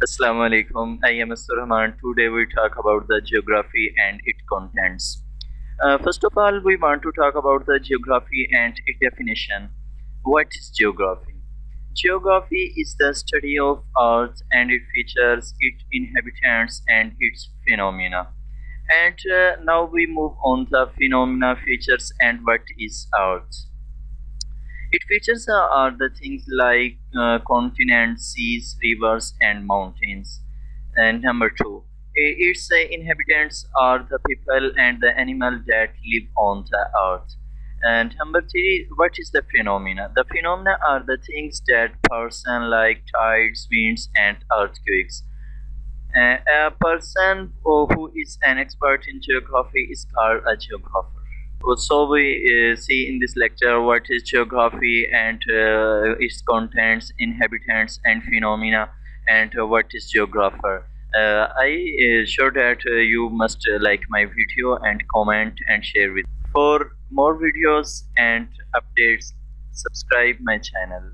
Assalamu alaikum. I am Mr. Rahman. Today we talk about the geography and its contents. First of all, we want to talk about the geography and its definition. What is geography? Geography is the study of Earth and its features, its inhabitants, and its phenomena. And now we move on the phenomena, features, and what is Earth. Its features are the things like continents, seas, rivers, and mountains. And number two, its inhabitants are the people and the animal that live on the earth. And number three, what is the phenomena? The phenomena are the things that person like tides, winds, and earthquakes. A person who is an expert in geography is called a geographer. So we see in this lecture what is geography and its contents, inhabitants, and phenomena, and what is geographer. I sure that you must like my video and comment and share with. For more videos and updates, subscribe my channel.